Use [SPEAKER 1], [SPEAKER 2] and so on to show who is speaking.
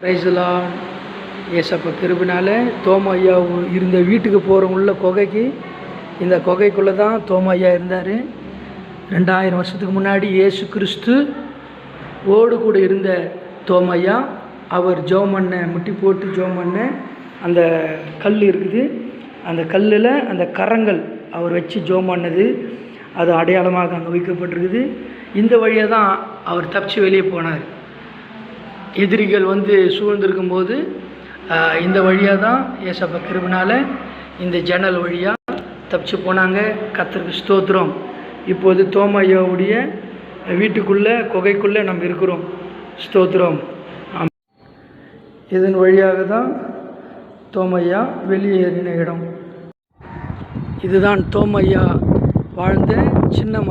[SPEAKER 1] Praise the Lord. ஏசப்பா கிருபைனால தோமா ஐயா இருந்த வீட்டுக்கு போகிற உள்ள குகைக்கு, இந்த குகைக்குள்ளே தான் தோமா ஐயா இருந்தார். 2000 வருஷத்துக்கு முன்னாடி இயேசு கிறிஸ்து ஓடு கூட இருந்த தோமா ஐயா, அவர் ஜெபம் பண்ண, முட்டி போட்டு ஜெபம் பண்ண அந்த கல் இருக்குது. அந்த கல்லில் அந்த கரங்கள் அவர் வச்சு ஜெபம் பண்ணது, அது அடையாளமாக அங்கே வைக்கப்பட்டிருக்குது. இந்த வழியாக தான் அவர் தப்பிச்சு வெளியே போனார். எதிரிகள் சூழ்ந்திருக்கும் போது இந்த வழியாக தான் ஏசப்பா கிருபைனால இந்த ஜன்னல் வழியாக தப்பிச்சு போனாங்க. கர்த்தருக்கு ஸ்தோத்திரம். இப்போது தோமா ஐயாவுடைய வீட்டுக்குள்ளே, குகைக்குள்ளே நம்ம இருக்கிறோம். ஸ்தோத்திரம். இதன் வழியாக தான் தோமா ஐயா வெளியேறின இடம். இதுதான் தோமா ஐயா வாழ்ந்த சின்ன மலை.